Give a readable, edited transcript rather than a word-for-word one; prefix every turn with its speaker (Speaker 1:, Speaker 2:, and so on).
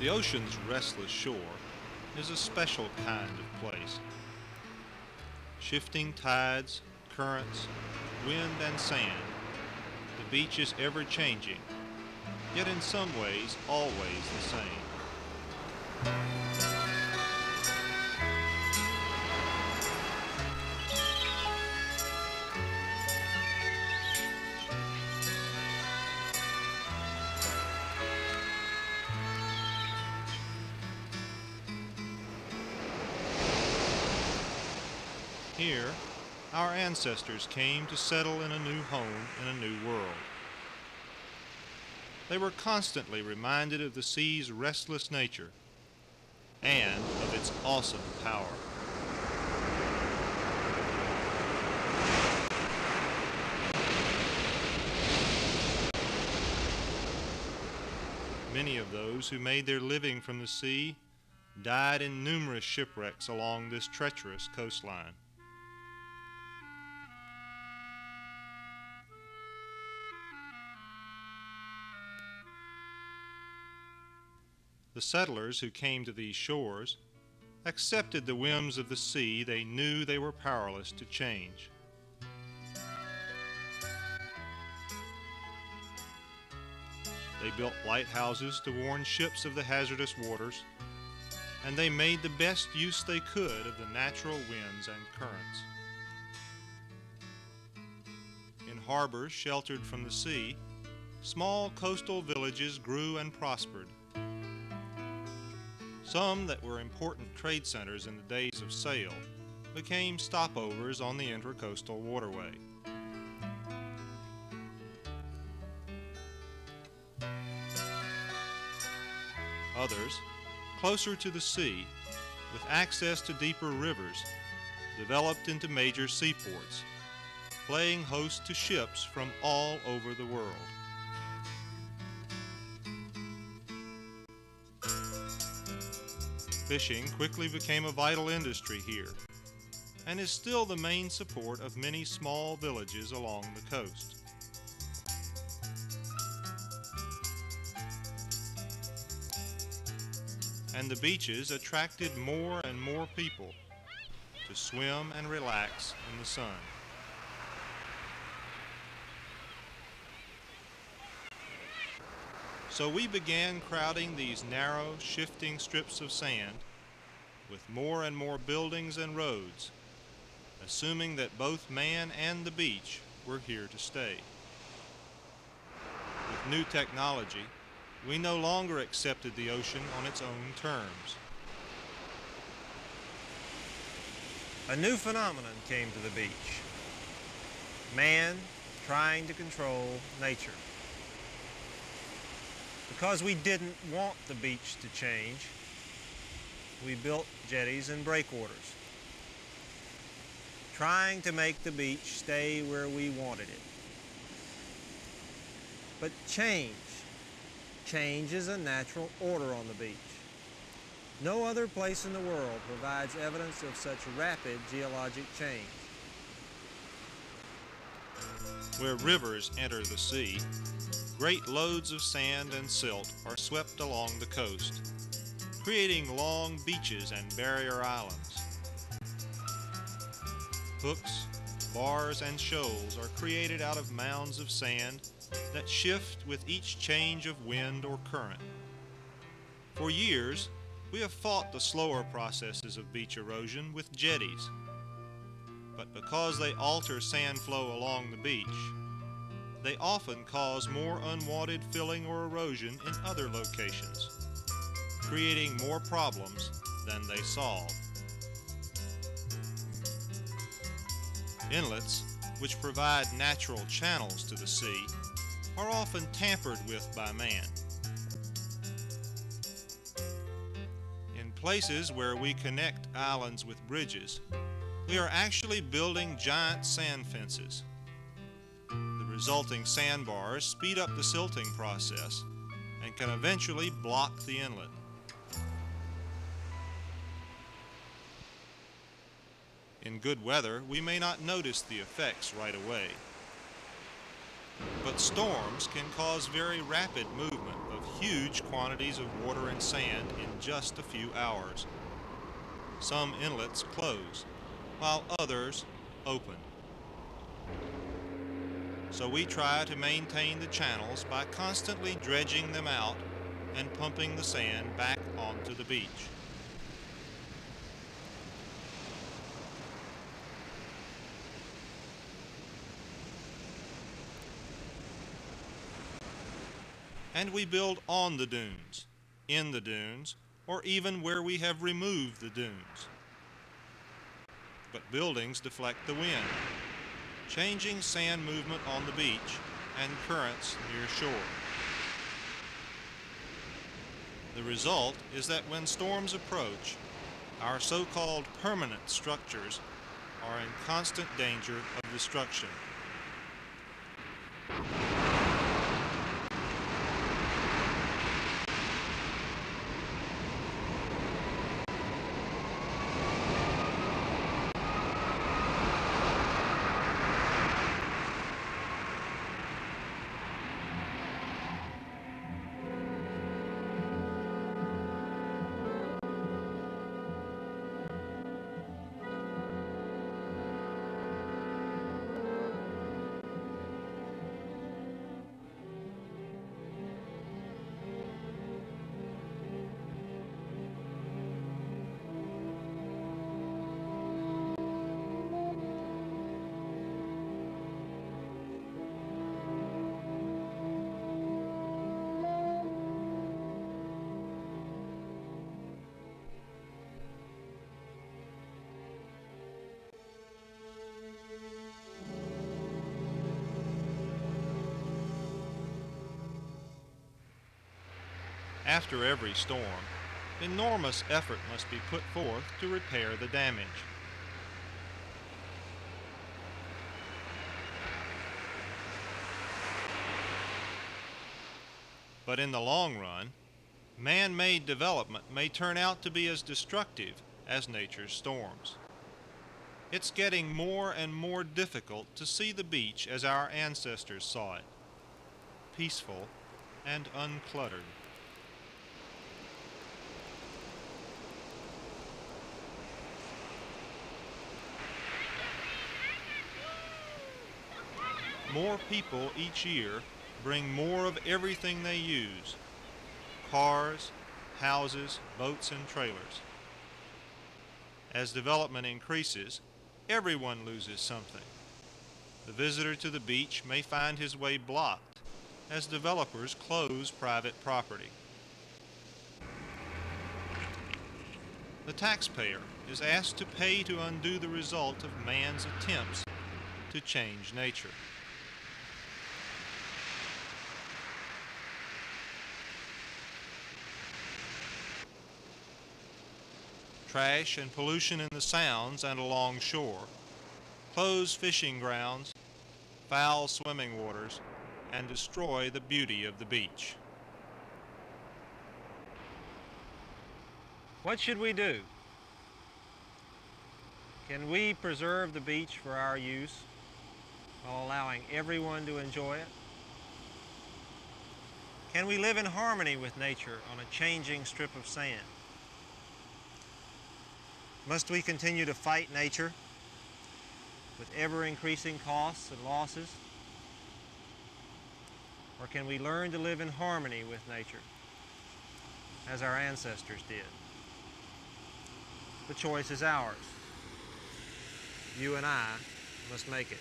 Speaker 1: The ocean's restless shore is a special kind of place. Shifting tides, currents, wind and sand, the beach is ever-changing, yet in some ways always the same. Here, our ancestors came to settle in a new home in a new world. They were constantly reminded of the sea's restless nature and of its awesome power. Many of those who made their living from the sea died in numerous shipwrecks along this treacherous coastline. The settlers who came to these shores accepted the whims of the sea they knew they were powerless to change. They built lighthouses to warn ships of the hazardous waters, and they made the best use they could of the natural winds and currents. In harbors sheltered from the sea, small coastal villages grew and prospered. Some that were important trade centers in the days of sail became stopovers on the intracoastal waterway. Others, closer to the sea, with access to deeper rivers, developed into major seaports, playing host to ships from all over the world. Fishing quickly became a vital industry here, and is still the main support of many small villages along the coast. And the beaches attracted more and more people to swim and relax in the sun. So we began crowding these narrow, shifting strips of sand with more and more buildings and roads, assuming that both man and the beach were here to stay. With new technology, we no longer accepted the ocean on its own terms.
Speaker 2: A new phenomenon came to the beach. Man trying to control nature. Because we didn't want the beach to change, we built jetties and breakwaters, trying to make the beach stay where we wanted it. But change is a natural order on the beach. No other place in the world provides evidence of such rapid geologic change.
Speaker 1: Where rivers enter the sea, great loads of sand and silt are swept along the coast, creating long beaches and barrier islands. Hooks, bars, and shoals are created out of mounds of sand that shift with each change of wind or current. For years, we have fought the slower processes of beach erosion with jetties. But because they alter sand flow along the beach, they often cause more unwanted filling or erosion in other locations, creating more problems than they solve. Inlets, which provide natural channels to the sea, are often tampered with by man. In places where we connect islands with bridges, we are actually building giant sand fences. The resulting sandbars speed up the silting process and can eventually block the inlet. In good weather, we may not notice the effects right away. But storms can cause very rapid movement of huge quantities of water and sand in just a few hours. Some inlets close, while others open. So we try to maintain the channels by constantly dredging them out and pumping the sand back onto the beach. And we build on the dunes, in the dunes, or even where we have removed the dunes. But buildings deflect the wind, changing sand movement on the beach and currents near shore. The result is that when storms approach, our so-called permanent structures are in constant danger of destruction. After every storm, enormous effort must be put forth to repair the damage. But in the long run, man-made development may turn out to be as destructive as nature's storms. It's getting more and more difficult to see the beach as our ancestors saw it, peaceful and uncluttered. More people each year bring more of everything they use: cars, houses, boats, and trailers. As development increases, everyone loses something. The visitor to the beach may find his way blocked as developers close private property. The taxpayer is asked to pay to undo the result of man's attempts to change nature. Trash and pollution in the sounds and along shore, close fishing grounds, foul swimming waters, and destroy the beauty of the beach.
Speaker 2: What should we do? Can we preserve the beach for our use while allowing everyone to enjoy it? Can we live in harmony with nature on a changing strip of sand? Must we continue to fight nature with ever-increasing costs and losses? Or can we learn to live in harmony with nature as our ancestors did? The choice is ours. You and I must make it.